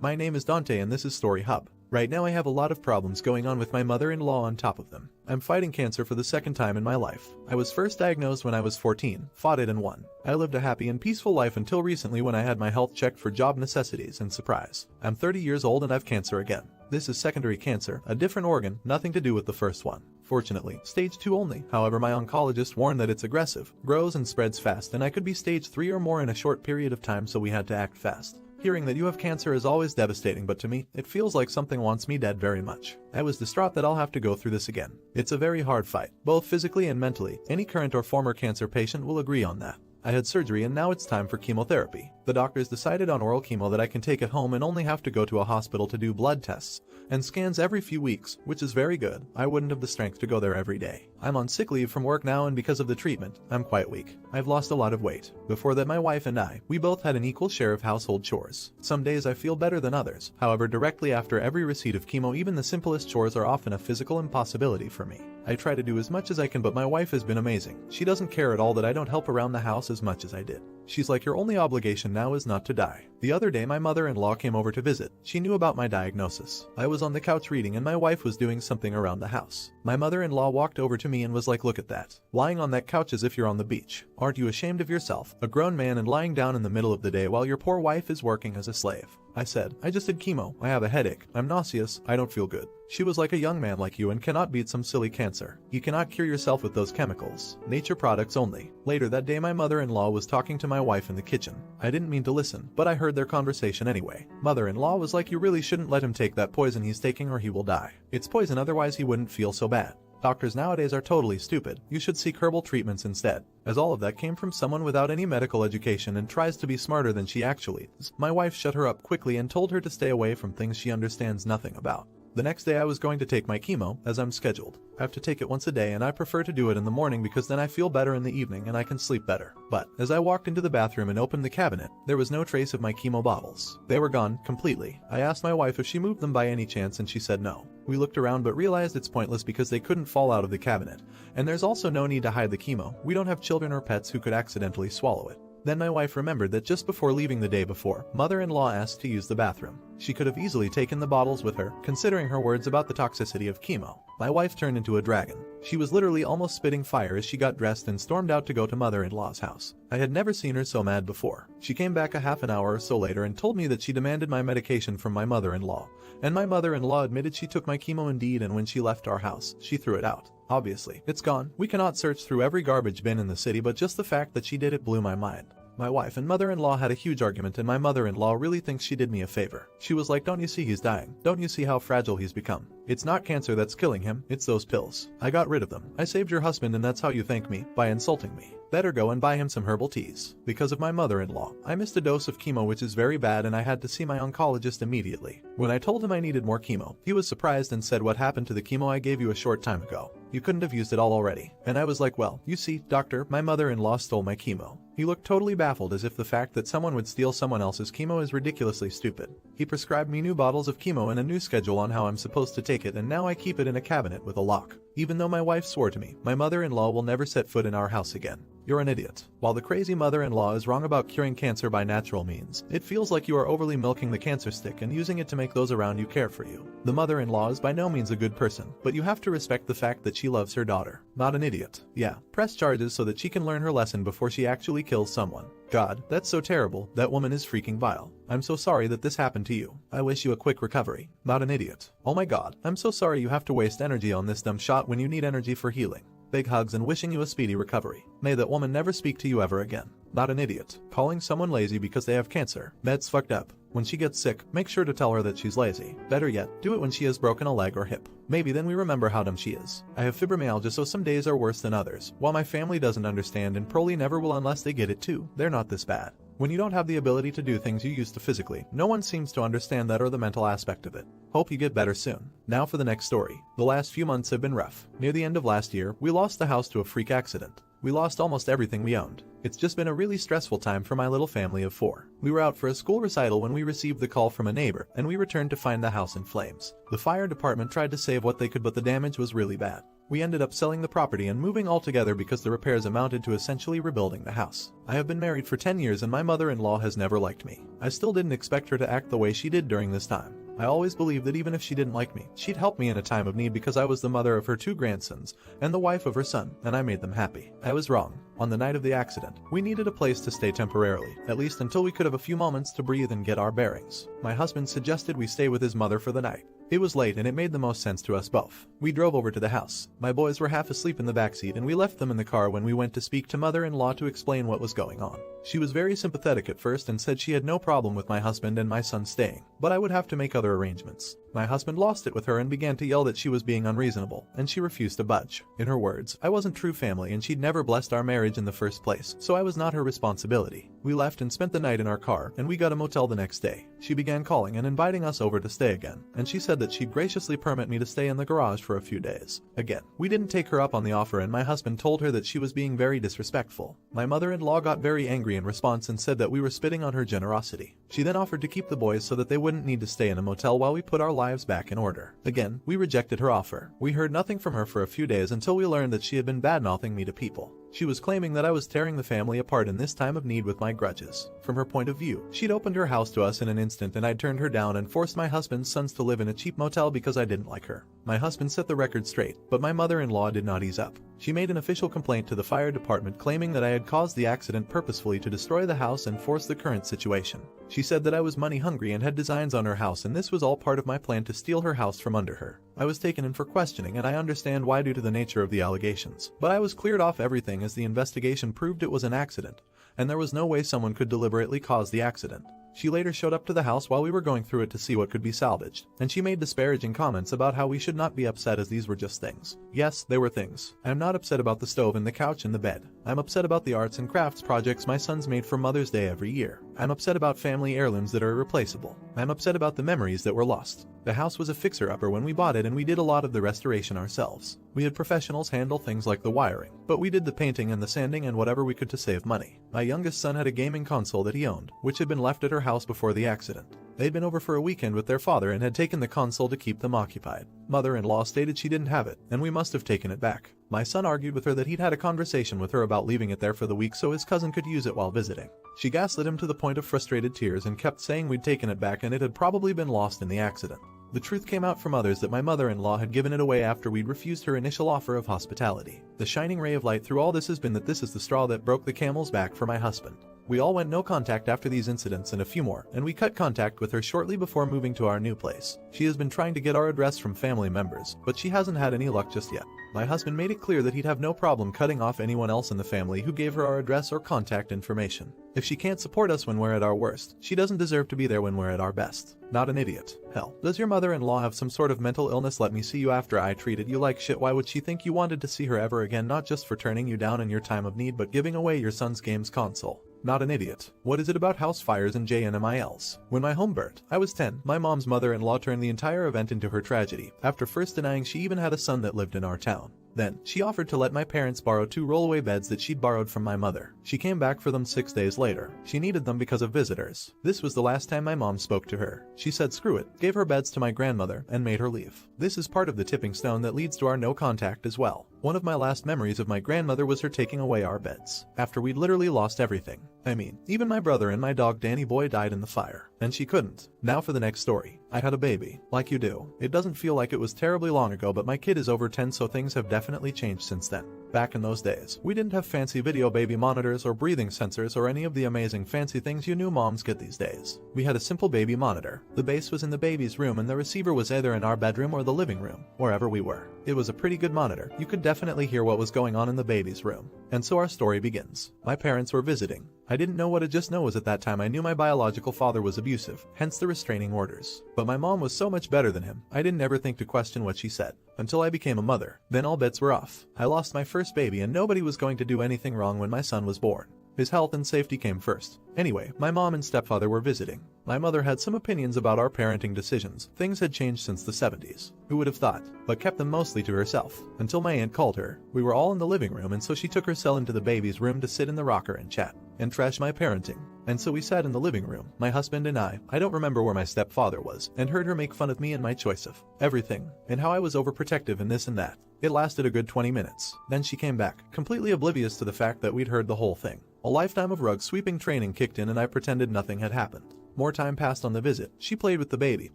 My name is Dante and this is Story Hub. Right now I have a lot of problems going on with my mother-in-law on top of them. I'm fighting cancer for the second time in my life. I was first diagnosed when I was 14, fought it and won. I lived a happy and peaceful life until recently when I had my health checked for job necessities and surprise. I'm 30 years old and I've cancer again. This is secondary cancer, a different organ, nothing to do with the first one. Fortunately, stage 2 only. However, my oncologist warned that it's aggressive, grows and spreads fast, and I could be stage 3 or more in a short period of time, so we had to act fast. Hearing that you have cancer is always devastating, but to me, it feels like something wants me dead very much. I was distraught that I'll have to go through this again. It's a very hard fight, both physically and mentally. Any current or former cancer patient will agree on that. I had surgery and now it's time for chemotherapy. The doctors decided on oral chemo that I can take at home and only have to go to a hospital to do blood tests and scans every few weeks, which is very good. I wouldn't have the strength to go there every day. I'm on sick leave from work now and because of the treatment, I'm quite weak. I've lost a lot of weight. Before that my wife and we both had an equal share of household chores. Some days I feel better than others. However, directly after every receipt of chemo, even the simplest chores are often a physical impossibility for me. I try to do as much as I can, but my wife has been amazing. She doesn't care at all that I don't help around the house as much as I did. She's like, your only obligation now is not to die. The other day my mother-in-law came over to visit. She knew about my diagnosis. I was on the couch reading and my wife was doing something around the house. My mother-in-law walked over to me and was like, look at that. Lying on that couch as if you're on the beach. Aren't you ashamed of yourself? A grown man and lying down in the middle of the day while your poor wife is working as a slave. I said, I just did chemo. I have a headache. I'm nauseous. I don't feel good. She was like, a young man like you and cannot beat some silly cancer. You cannot cure yourself with those chemicals. Nature products only. Later that day my mother-in-law was talking to my wife in the kitchen. I didn't mean to listen, but I heard their conversation anyway. Mother-in-law was like, you really shouldn't let him take that poison he's taking or he will die. It's poison, otherwise he wouldn't feel so bad. Doctors nowadays are totally stupid. You should seek herbal treatments instead. As all of that came from someone without any medical education and tries to be smarter than she actually is. My wife shut her up quickly and told her to stay away from things she understands nothing about. The next day I was going to take my chemo, as I'm scheduled. I have to take it once a day and I prefer to do it in the morning because then I feel better in the evening and I can sleep better. But, as I walked into the bathroom and opened the cabinet, there was no trace of my chemo bottles. They were gone, completely. I asked my wife if she moved them by any chance and she said no. We looked around but realized it's pointless because they couldn't fall out of the cabinet. And there's also no need to hide the chemo. We don't have children or pets who could accidentally swallow it. Then my wife remembered that just before leaving the day before, mother-in-law asked to use the bathroom. She could have easily taken the bottles with her, considering her words about the toxicity of chemo. My wife turned into a dragon. She was literally almost spitting fire as she got dressed and stormed out to go to mother-in-law's house. I had never seen her so mad before. She came back a half an hour or so later and told me that she demanded my medication from my mother-in-law. And my mother-in-law admitted she took my chemo indeed, and when she left our house, she threw it out. Obviously, it's gone. We cannot search through every garbage bin in the city, but just the fact that she did it blew my mind. My wife and mother-in-law had a huge argument and my mother-in-law really thinks she did me a favor. She was like, don't you see he's dying? Don't you see how fragile he's become? It's not cancer that's killing him, it's those pills. I got rid of them. I saved your husband and that's how you thank me, by insulting me. Better go and buy him some herbal teas. Because of my mother-in-law, I missed a dose of chemo, which is very bad, and I had to see my oncologist immediately. When I told him I needed more chemo, he was surprised and said, what happened to the chemo I gave you a short time ago? You couldn't have used it all already. And I was like, well, you see, doctor, my mother-in-law stole my chemo. He looked totally baffled, as if the fact that someone would steal someone else's chemo is ridiculously stupid. He prescribed me new bottles of chemo and a new schedule on how I'm supposed to take it, and now I keep it in a cabinet with a lock. Even though my wife swore to me, my mother-in-law will never set foot in our house again. You're an idiot. While the crazy mother-in-law is wrong about curing cancer by natural means, it feels like you are overly milking the cancer stick and using it to make those around you care for you. The mother-in-law is by no means a good person, but you have to respect the fact that she loves her daughter. Not an idiot. Yeah, press charges so that she can learn her lesson before she actually kills someone. God, that's so terrible. That woman is freaking vile. I'm so sorry that this happened to you. I wish you a quick recovery. Not an idiot. Oh my god, I'm so sorry you have to waste energy on this dumb shot when you need energy for healing. Big hugs and wishing you a speedy recovery. May that woman never speak to you ever again. Not an idiot. Calling someone lazy because they have cancer. That's fucked up. When she gets sick, make sure to tell her that she's lazy. Better yet, do it when she has broken a leg or hip. Maybe then we remember how dumb she is. I have fibromyalgia, so some days are worse than others. While my family doesn't understand and probably never will unless they get it too, they're not this bad. When you don't have the ability to do things you used to physically, no one seems to understand that or the mental aspect of it. Hope you get better soon. Now for the next story. The last few months have been rough. Near the end of last year, we lost the house to a freak accident. We lost almost everything we owned. It's just been a really stressful time for my little family of 4. We were out for a school recital when we received the call from a neighbor, and we returned to find the house in flames. The fire department tried to save what they could, but the damage was really bad. We ended up selling the property and moving altogether because the repairs amounted to essentially rebuilding the house. I have been married for 10 years and my mother-in-law has never liked me. I still didn't expect her to act the way she did during this time. I always believed that even if she didn't like me, she'd help me in a time of need because I was the mother of her 2 grandsons and the wife of her son, and I made them happy. I was wrong. On the night of the accident, we needed a place to stay temporarily, at least until we could have a few moments to breathe and get our bearings. My husband suggested we stay with his mother for the night. It was late and it made the most sense to us both. We drove over to the house. My boys were half asleep in the backseat and we left them in the car when we went to speak to mother-in-law to explain what was going on. She was very sympathetic at first and said she had no problem with my husband and my son staying, but I would have to make other arrangements. My husband lost it with her and began to yell that she was being unreasonable, and she refused to budge. In her words, I wasn't true family and she'd never blessed our marriage in the first place, so I was not her responsibility. We left and spent the night in our car, and we got a motel the next day. She began calling and inviting us over to stay again, and she said that she'd graciously permit me to stay in the garage for a few days. Again, we didn't take her up on the offer and my husband told her that she was being very disrespectful. My mother-in-law got very angry in response and said that we were spitting on her generosity. She then offered to keep the boys so that they wouldn't need to stay in a motel while we put our lives back in order. Again, we rejected her offer. We heard nothing from her for a few days until we learned that she had been bad-mouthing me to people. She was claiming that I was tearing the family apart in this time of need with my grudges. From her point of view, she'd opened her house to us in an instant and I'd turned her down and forced my husband's sons to live in a cheap motel because I didn't like her. My husband set the record straight, but my mother-in-law did not ease up. She made an official complaint to the fire department claiming that I had caused the accident purposefully to destroy the house and force the current situation. She said that I was money hungry and had designs on her house and this was all part of my plan to steal her house from under her. I was taken in for questioning and I understand why due to the nature of the allegations, but I was cleared off everything as the investigation proved it was an accident, and there was no way someone could deliberately cause the accident. She later showed up to the house while we were going through it to see what could be salvaged, and she made disparaging comments about how we should not be upset as these were just things. Yes, they were things. I'm not upset about the stove and the couch and the bed. I'm upset about the arts and crafts projects my sons made for Mother's Day every year. I'm upset about family heirlooms that are irreplaceable. I'm upset about the memories that were lost. The house was a fixer-upper when we bought it and we did a lot of the restoration ourselves. We had professionals handle things like the wiring, but we did the painting and the sanding and whatever we could to save money. My youngest son had a gaming console that he owned, which had been left at her house before the accident. They'd been over for a weekend with their father and had taken the console to keep them occupied. Mother-in-law stated she didn't have it, and we must have taken it back. My son argued with her that he'd had a conversation with her about leaving it there for the week so his cousin could use it while visiting. She gaslit him to the point of frustrated tears and kept saying we'd taken it back and it had probably been lost in the accident. The truth came out from others that my mother-in-law had given it away after we'd refused her initial offer of hospitality. The shining ray of light through all this has been that this is the straw that broke the camel's back for my husband. We all went no contact after these incidents and a few more, and we cut contact with her shortly before moving to our new place. She has been trying to get our address from family members, but she hasn't had any luck just yet. My husband made it clear that he'd have no problem cutting off anyone else in the family who gave her our address or contact information. If she can't support us when we're at our worst, she doesn't deserve to be there when we're at our best. Not an idiot. Hell, does your mother-in-law have some sort of mental illness? Let me see you after I treated you like shit. Why would she think you wanted to see her ever again, not just for turning you down in your time of need but giving away your son's games console? Not an idiot. What is it about house fires and JNMILs? When my home burnt, I was 10. My mom's mother-in-law turned the entire event into her tragedy, after first denying she even had a son that lived in our town. Then, she offered to let my parents borrow 2 rollaway beds that she'd borrowed from my mother. She came back for them 6 days later. She needed them because of visitors. This was the last time my mom spoke to her. She said screw it, gave her beds to my grandmother, and made her leave. This is part of the tipping stone that leads to our no contact as well. One of my last memories of my grandmother was her taking away our beds, after we'd literally lost everything. I mean, even my brother and my dog Danny Boy died in the fire, and she couldn't. Now for the next story. I had a baby, like you do. It doesn't feel like it was terribly long ago, but my kid is over 10, so things have definitely changed since then. Back in those days, we didn't have fancy video baby monitors or breathing sensors or any of the amazing fancy things you new moms get these days. We had a simple baby monitor. The base was in the baby's room and the receiver was either in our bedroom or the living room, wherever we were. It was a pretty good monitor. You could definitely hear what was going on in the baby's room. And so our story begins. My parents were visiting. I didn't know what I just know was at that time I knew my biological father was abusive, hence the restraining orders. But my mom was so much better than him, I didn't ever think to question what she said. Until I became a mother. Then all bets were off. I lost my first baby and nobody was going to do anything wrong when my son was born. His health and safety came first. Anyway, my mom and stepfather were visiting. My mother had some opinions about our parenting decisions. Things had changed since the 70s. Who would have thought? But kept them mostly to herself. Until my aunt called her. We were all in the living room and so she took herself into the baby's room to sit in the rocker and chat. And trash my parenting. And so we sat in the living room, my husband and I don't remember where my stepfather was, and heard her make fun of me and my choice of everything, and how I was overprotective and this and that. It lasted a good 20 minutes. Then she came back, completely oblivious to the fact that we'd heard the whole thing. A lifetime of rug sweeping training kicked in and I pretended nothing had happened. More time passed on the visit. She played with the baby,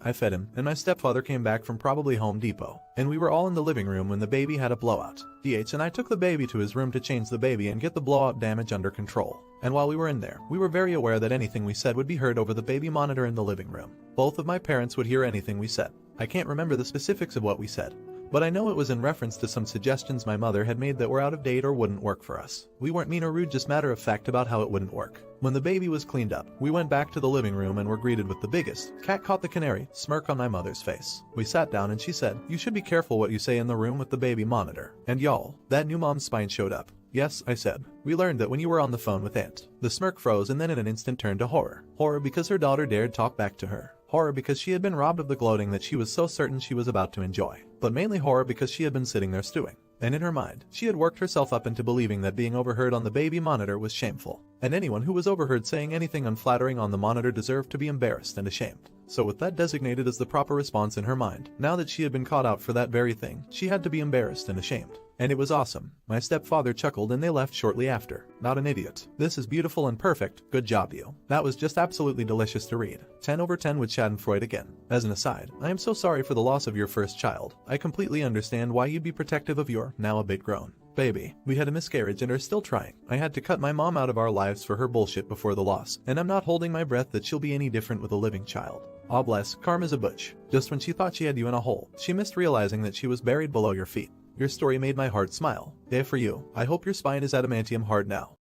I fed him, and my stepfather came back from probably Home Depot. And we were all in the living room when the baby had a blowout. DH and I took the baby to his room to change the baby and get the blowout damage under control. And while we were in there, we were very aware that anything we said would be heard over the baby monitor in the living room. Both of my parents would hear anything we said. I can't remember the specifics of what we said, but I know it was in reference to some suggestions my mother had made that were out of date or wouldn't work for us. We weren't mean or rude, just matter of fact about how it wouldn't work. When the baby was cleaned up, we went back to the living room and were greeted with the biggest, cat caught the canary, smirk on my mother's face. We sat down and she said, "You should be careful what you say in the room with the baby monitor." And y'all, that new mom's spine showed up. "Yes," I said. "We learned that when you were on the phone with Aunt." The smirk froze and then in an instant turned to horror. Horror because her daughter dared talk back to her. Horror because she had been robbed of the gloating that she was so certain she was about to enjoy. But mainly horror because she had been sitting there stewing. And in her mind, she had worked herself up into believing that being overheard on the baby monitor was shameful. And anyone who was overheard saying anything unflattering on the monitor deserved to be embarrassed and ashamed. So with that designated as the proper response in her mind, now that she had been caught out for that very thing, she had to be embarrassed and ashamed. And it was awesome. My stepfather chuckled and they left shortly after. Not an idiot. "This is beautiful and perfect. Good job, you." That was just absolutely delicious to read. 10 over 10 with Schadenfreude again. As an aside, I am so sorry for the loss of your first child. I completely understand why you'd be protective of your, now a bit grown, baby. We had a miscarriage and are still trying. I had to cut my mom out of our lives for her bullshit before the loss, and I'm not holding my breath that she'll be any different with a living child. Aw bless, Karma's a butch. Just when she thought she had you in a hole, she missed realizing that she was buried below your feet. Your story made my heart smile. Yay for you. I hope your spine is adamantium hard now.